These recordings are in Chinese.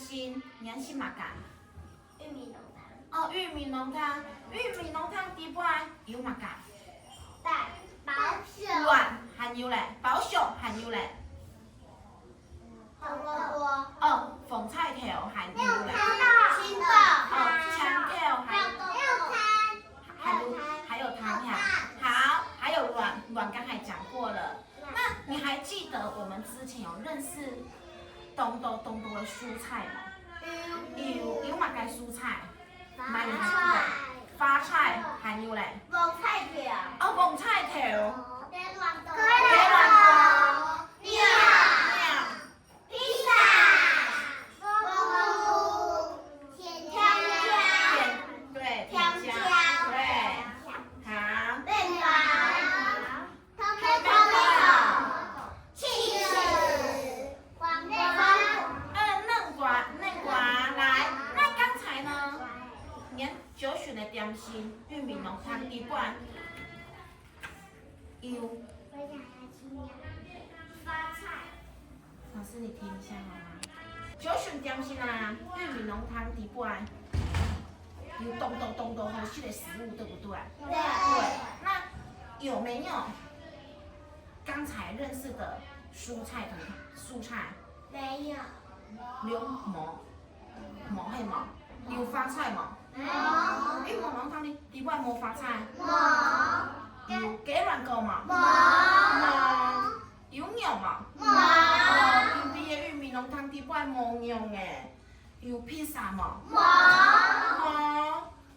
心，点心嘛干？玉米浓汤。哦，玉米浓汤，玉米浓汤底半有嘛干？蛋保守。卵含有嘞，保守含有嘞。红萝卜。哦，凤菜头含有嘞。青豆。哦，香豆还有汤呀。好，还有卵刚才讲过了。那你还记得我们之前有认识东多的蔬菜吗？有嘛该蔬菜？蛮你记得？花菜含有嘞。黄菜条。哦，黄菜头。鸡卵豆。鸟。披萨。蘑菇。甜添加。对。好。面包。tomato。cheese。嫩瓜来。那刚才呢？你看九选的点心，玉米浓汤底半有。发菜。老师，你听一下好吗？九选点心啊，玉米浓汤底半有东好吃的食物，对不对？对。那有没有刚才认识的蔬菜？没有。有冇係冇？有花菜冇？玉米濃湯底半冇花菜。有雞卵糕冇？有牛冇？偏偏嘅玉米濃湯底半冇牛嘅。有披薩冇？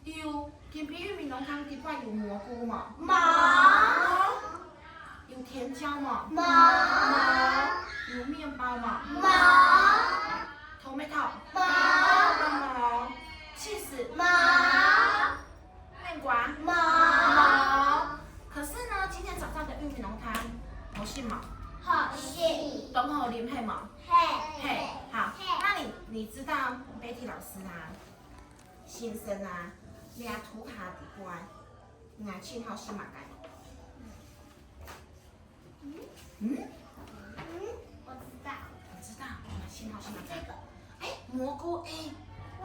有偏偏玉米濃湯底半有蘑菇冇？有甜椒冇？有面包冇？tomato。cheese。面瓜。可是呢，今天早上的玉米浓汤好食冇？好吃。都好啉係冇？嘿，好。那你知道 Betty 老師啊，先生啊，你啊塗下底關，你啊青好食嘛該？我知道。我知道，你啊青好食嘛該？蘑菇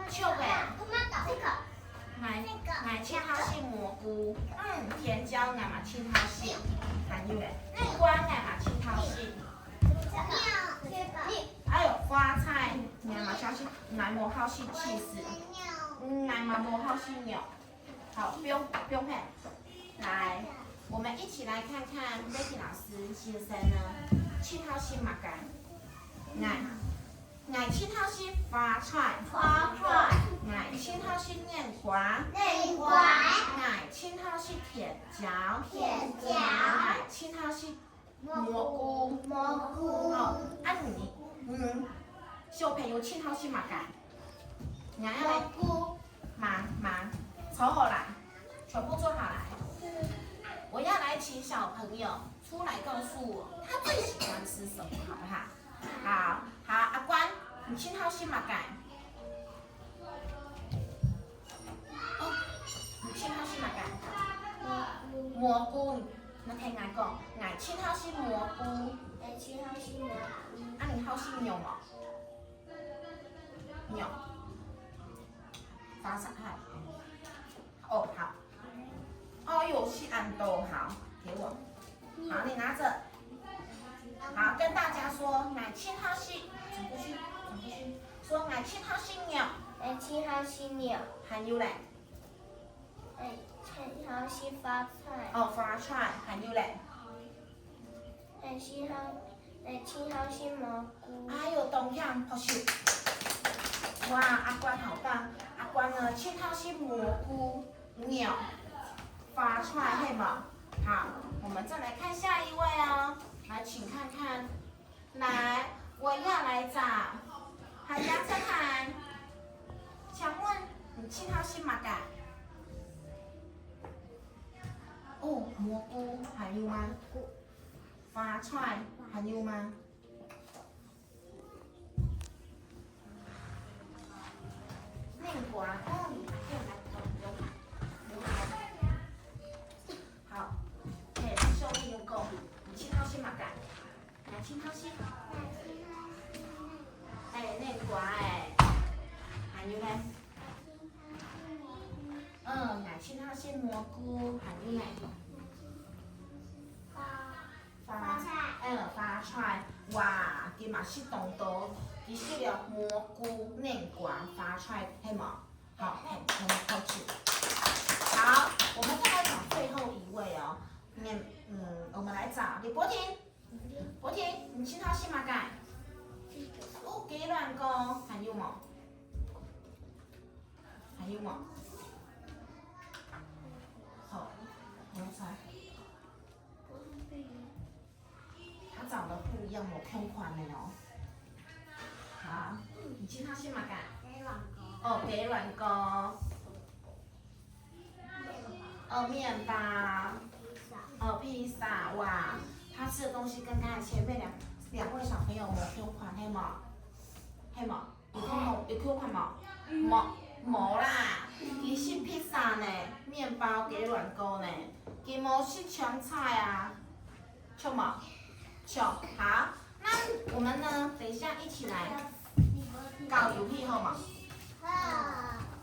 臭嘅。这个。奶青好食蘑菇，甜椒奶嘛青好食，含有嘅。嫩瓜奶嘛青好食。还有花菜，奶嘛好食，奶冇好食cheese，奶嘛冇好食牛。好，不用配。来，我们一起来看看 Betty 老师先生呢，青好食嘛该？奶青好食花菜。奶青好食嫩瓜。奶青好食甜椒。奶青好食蘑菇。好，你，小朋友青好食嘛该？娘要来忙，凑好来，全部做好来。我要来请小朋友出来告诉我，他最喜欢吃什么，好不好？好，阿关，你青好食嘛该？你青好食嘛该？蘑菇，那聽我講，我青好食蘑菇。你好食牛嗎？牛。花菜。好。是安豆，好，给我。好，你拿着。好，跟大家说，我青好食，转过去。說我青好食牛。還有嘞？青好食花菜。花菜，還有嘞？青好食蘑菇。還有東陽好食。哇，阿關好棒！阿關呢，青好食蘑菇、牛、花菜，嘿嘛。好，我們再來看下一位哦。來，請看看。來，我要來找韓楊成涵。請問你青好食嘛噶？蘑菇還有嗎？花菜還有嗎？嫩瓜，好，小朋友講，你青好食嘛噶？青好食？嫩瓜还有呢？乃青它是蘑菇，还有呢？花菜，哇，佮嘛是同道，其实了蘑菇、嫩瓜、花菜，嘿嘛，好，很好吃。好，我们再来找最后一位哦。我们来找李博婷。博婷，你其他是嘛改？哦，鸡卵糕，还有吗？还有吗？好，我来猜。它长得不一样，我看款的哦。好，你其他是嘛改？鸡卵糕。哦，鸡卵糕。面包。披萨，哇，他吃的东西跟刚才前面两位小朋友冇同款，嘿嘛？嘿嘛？有同款冇？冇啦，其实披萨呢，面包、鸡卵糕呢，其无是香菜啊，错冇？错，好，那我们呢，等一下一起来搞游戏好吗？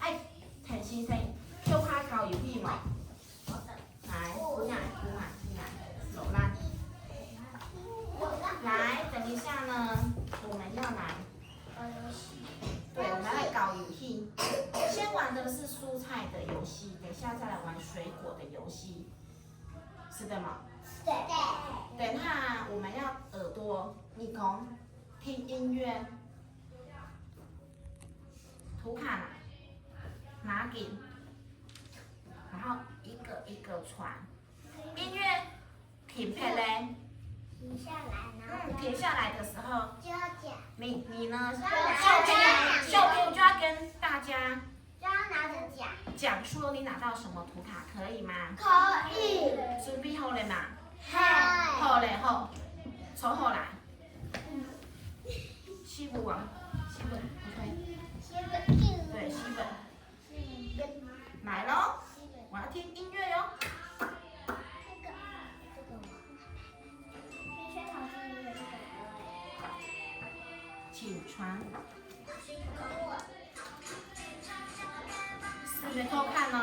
哎，陈先生，就怕搞游戏嘛？来，姑奶，手拉。来，等一下呢，我们要来。对，我们来搞游戏。先玩的是蔬菜的游戏，等一下再来玩水果的游戏，是的吗？对。对，那我们要耳朵，你讲听音乐，图卡拿紧，然后一个一个传。音乐停配嘞。停下来，停下来的时候，就要讲。你呢？小朋友就要跟大家就要拿着讲。讲说你拿到什么图卡，可以吗？可以。准备好了吗？好。好嘞，好，从后来。西本王，西本，OK。对，西本。来喽，我要听音乐哟。请传。4月偷看哦。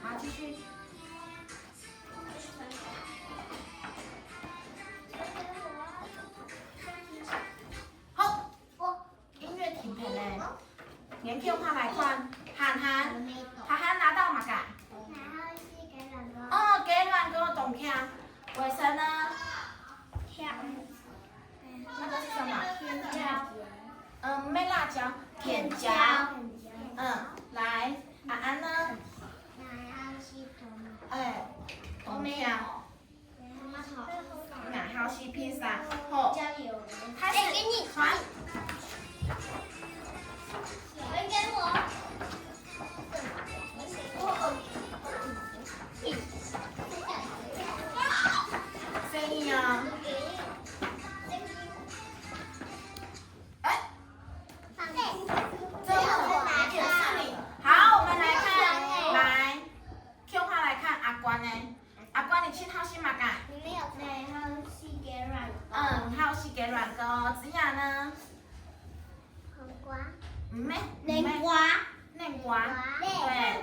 好，继续。好，音乐停配嘞。连 Q 拍来看，涵拿到嘛噶？哦，鸡卵糕动听，卫生呢？那个是什么？甜椒。没辣椒，甜椒。来，安呢？动听。奶好西披萨，好，开始传。给我。声音啊！这个也是你。好，我们来看，来 ，Q 花来看阿关呢？阿关，你去套新马甲？没有。还有四鸡卵糕。还有四鸡卵糕。子雅呢？黄瓜。嫩瓜。对。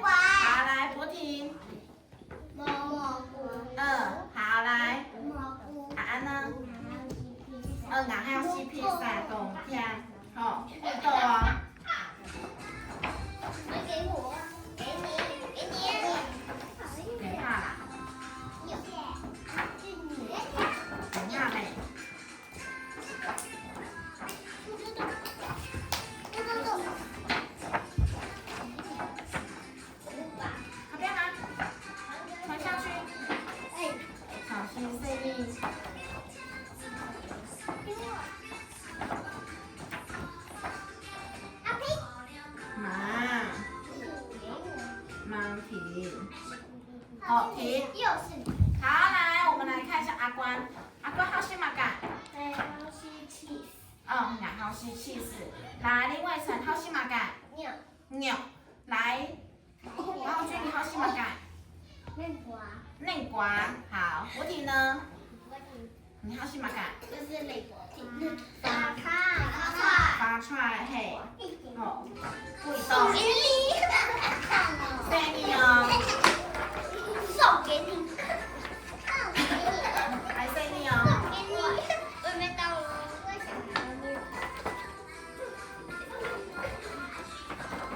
好，来，博婷。蘑菇。好，来。蘑菇。安呢？还有西披萨，动听，好，到啊。给我。给你。等下啦。等下嘞。好边吗？传下去。小心声音。好，停。又是你。好，来，我们来看一下阿关。阿关好些嘛干？好些 cheese。好些 cheese。来，另外一层好些嘛干？牛。来，然后这里好些嘛干？嫩瓜。嫩瓜。好，我题呢？你好，西马干。这是哪个？发菜嘿。哦，不移送动。给你。对你哦。送给你。还对你哦。送给你。我没到了。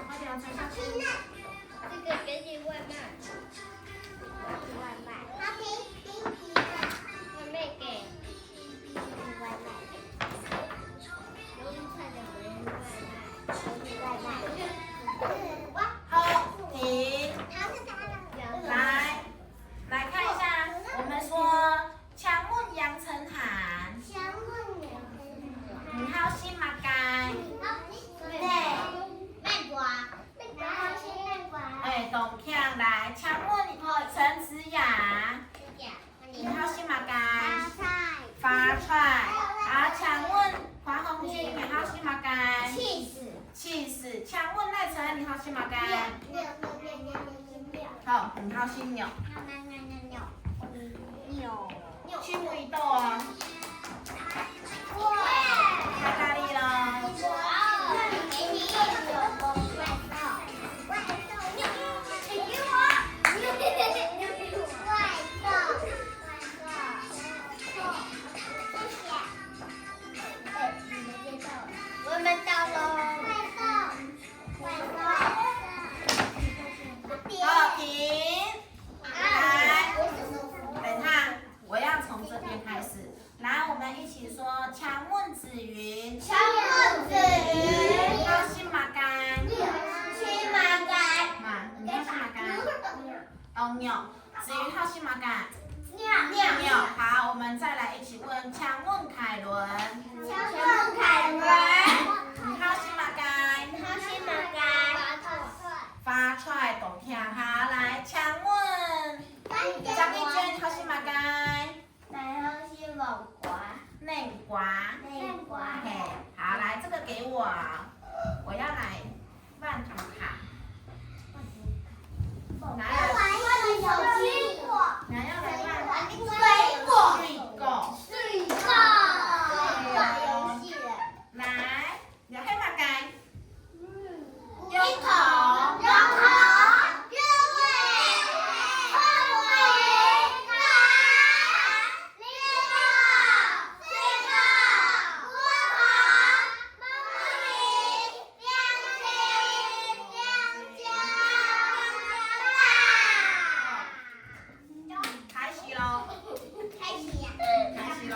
快点传下去。这个给你外卖。外卖。我没给。外卖。好，停。来看一下，我们说强问杨成涵，你好新马干，哎，董强来强问陈子雅，你好新马干，发菜，好强问黄宏军，你好新马干，气死，强问赖成安，你好新马干，好，你好新鸟，去不移动哦，太大力了。我们到喽。好，停。来，等下，我要从这边开始。来，我们一起说强问子云，你好新马干，你好新马干，哦鸟，子云好新马干，鸟，好，我们再来一起问强问凯伦，你好新马干，发出来懂听，好，来强问张丽娟，你好新马干，内瓜。嘿，好，来这个给我，我要来万图卡。哪有？哪要来万？水果。来，有黑马干。拥头。开始喽。